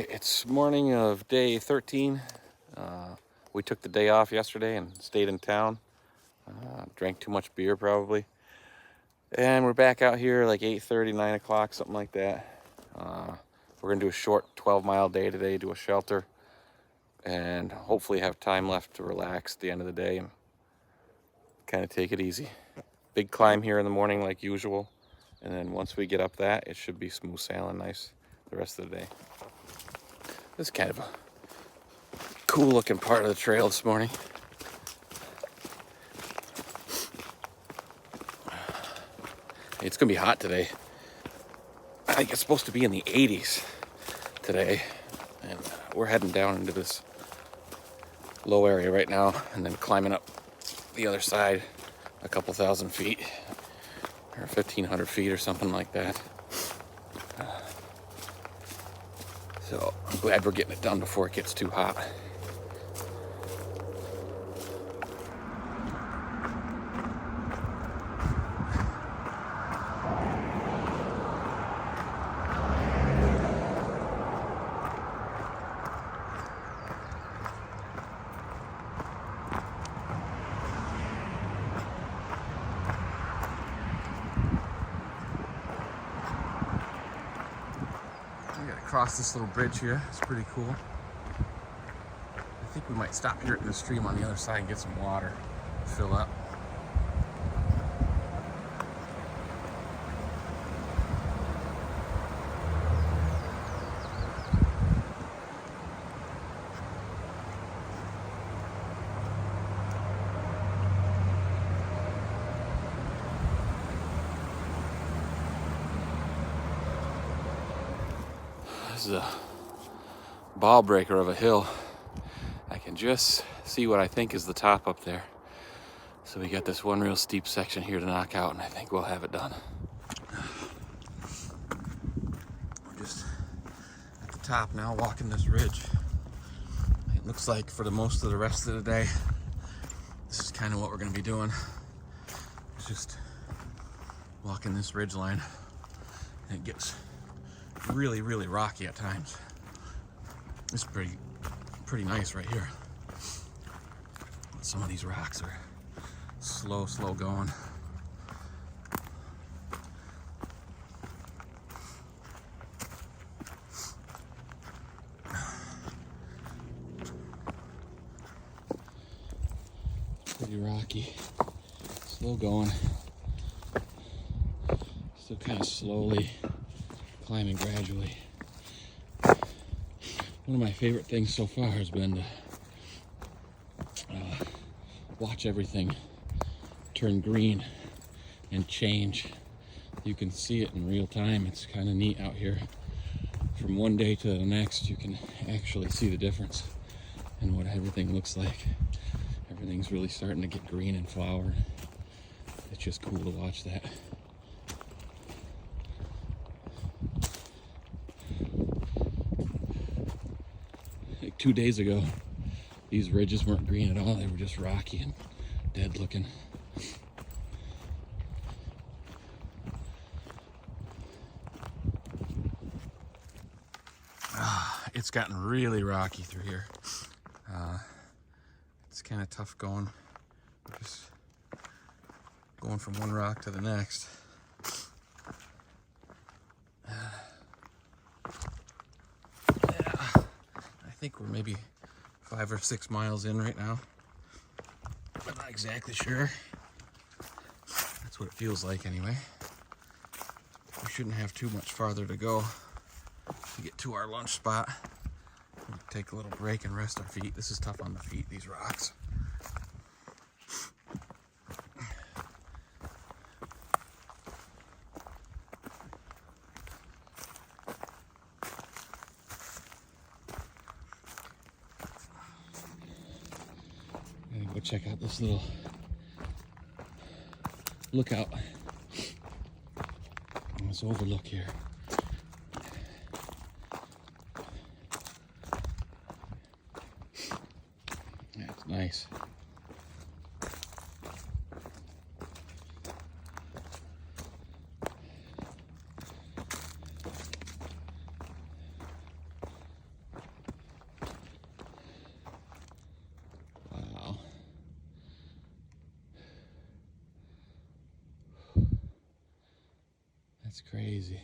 right, it's morning of day 13. We took the day off yesterday and stayed in town. Drank too much beer probably. And we're back out here like 8:30, 9 o'clock, something like that. We're gonna do a short 12-mile day today, do a shelter, and hopefully have time left to relax at the end of the day and kind of take it easy. Big climb here in the morning like usual. And then once we get up that, it should be smooth sailing nice the rest of the day. This is kind of a cool looking part of the trail this morning. It's gonna be hot today. I think it's supposed to be in the 80s today. And we're heading down into this low area right now and then climbing up the other side a couple thousand feet or 1,500 feet or something like that. So I'm glad we're getting it done before it gets too hot. Across this little bridge here. It's pretty cool. I think we might stop here at the stream on the other side and get some water, fill up. This is a ball breaker of a hill. I can just see what I think is the top up there. So we got this one real steep section here to knock out, and I think we'll have it done. We're just at the top now, walking this ridge. It looks like for the most of the rest of the day, this is kind of what we're going to be doing. It's just walking this ridge line, and it gets really rocky at times. It's pretty nice right here. Some of these rocks are slow going. Pretty rocky, slow going. Still kind of slowly climbing gradually. One of my favorite things so far has been to watch everything turn green and change. You can see it in real time. It's kind of neat out here. From one day to the next, you can actually see the difference in what everything looks like. Everything's really starting to get green and flower. It's just cool to watch that. Like 2 days ago, these ridges weren't green at all. They were just rocky and dead looking. It's gotten really rocky through here. It's kind of tough going. Just going from one rock to the next. I think we're maybe 5 or 6 miles in right now. I'm not exactly sure. That's what it feels like anyway. We shouldn't have too much farther to go to get to our lunch spot. We'll take a little break and rest our feet. This is tough on the feet, these rocks. I'm gonna go check out this little lookout. This overlook here. That's nice. It's crazy.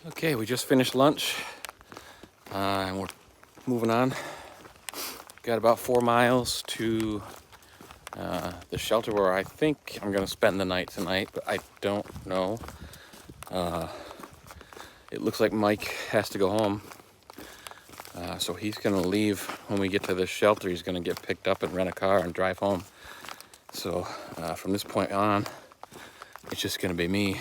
Okay, we just finished lunch and we're moving on. Got about 4 miles to the shelter where I think I'm gonna spend the night tonight, but I don't know. It looks like Mike has to go home, so he's gonna leave when we get to the shelter. He's gonna get picked up and rent a car and drive home. So from this point on, it's just gonna be me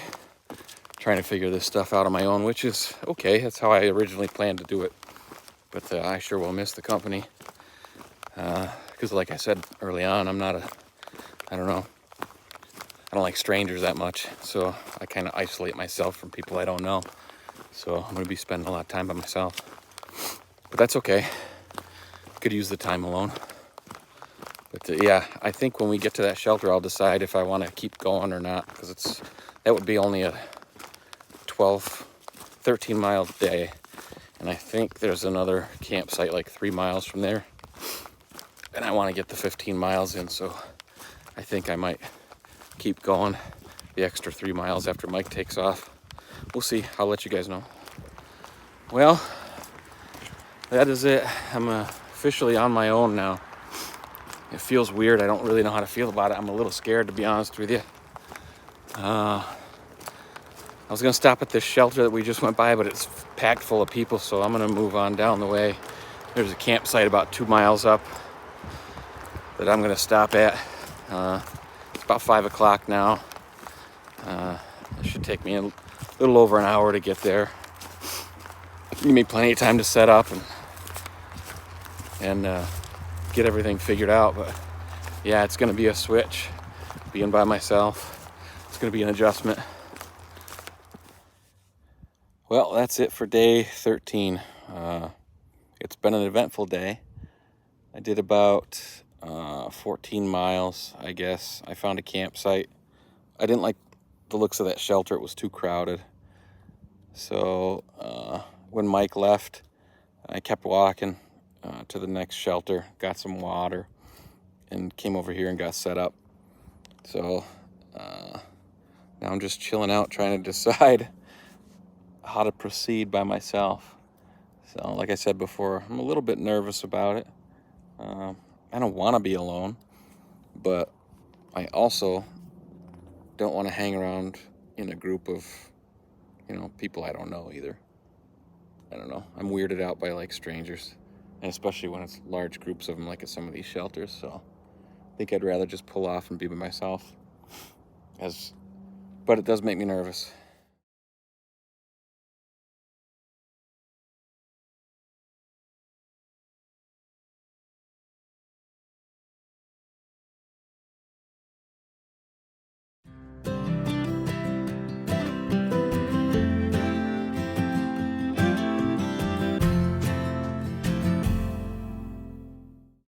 trying to figure this stuff out on my own, which is okay. That's how I originally planned to do it. But I sure will miss the company. Because like I said early on, I don't know, I don't like strangers that much. So I kind of isolate myself from people I don't know. So I'm gonna be spending a lot of time by myself. But that's okay. Could use the time alone. But yeah, I think when we get to that shelter, I'll decide if I want to keep going or not. Because that would be only a 13 mile day, and I think there's another campsite like 3 miles from there, and I want to get the 15 miles in, so I think I might keep going the extra 3 miles after Mike takes off. We'll see. I'll let you guys know. Well, that is it. I'm officially on my own now. It feels weird. I don't really know how to feel about it. I'm a little scared, to be honest with you. I was gonna stop at this shelter that we just went by, but it's packed full of people, so I'm gonna move on down the way. There's a campsite about 2 miles up that I'm gonna stop at. It's about 5 o'clock now. It should take me a little over an hour to get there. Give me plenty of time to set up and get everything figured out. But yeah, it's gonna be a switch. Being by myself, it's gonna be an adjustment. Well, that's it for day 13. It's been an eventful day. I did about 14 miles, I guess. I found a campsite. I didn't like the looks of that shelter. It was too crowded. So when Mike left, I kept walking to the next shelter, got some water, and came over here and got set up. So now I'm just chilling out, trying to decide how to proceed by myself. So like I said before, I'm a little bit nervous about it. I don't want to be alone, but I also don't want to hang around in a group of, people I don't know either. I don't know. I'm weirded out by like strangers, and especially when it's large groups of them, like at some of these shelters. So I think I'd rather just pull off and be by myself. But it does make me nervous.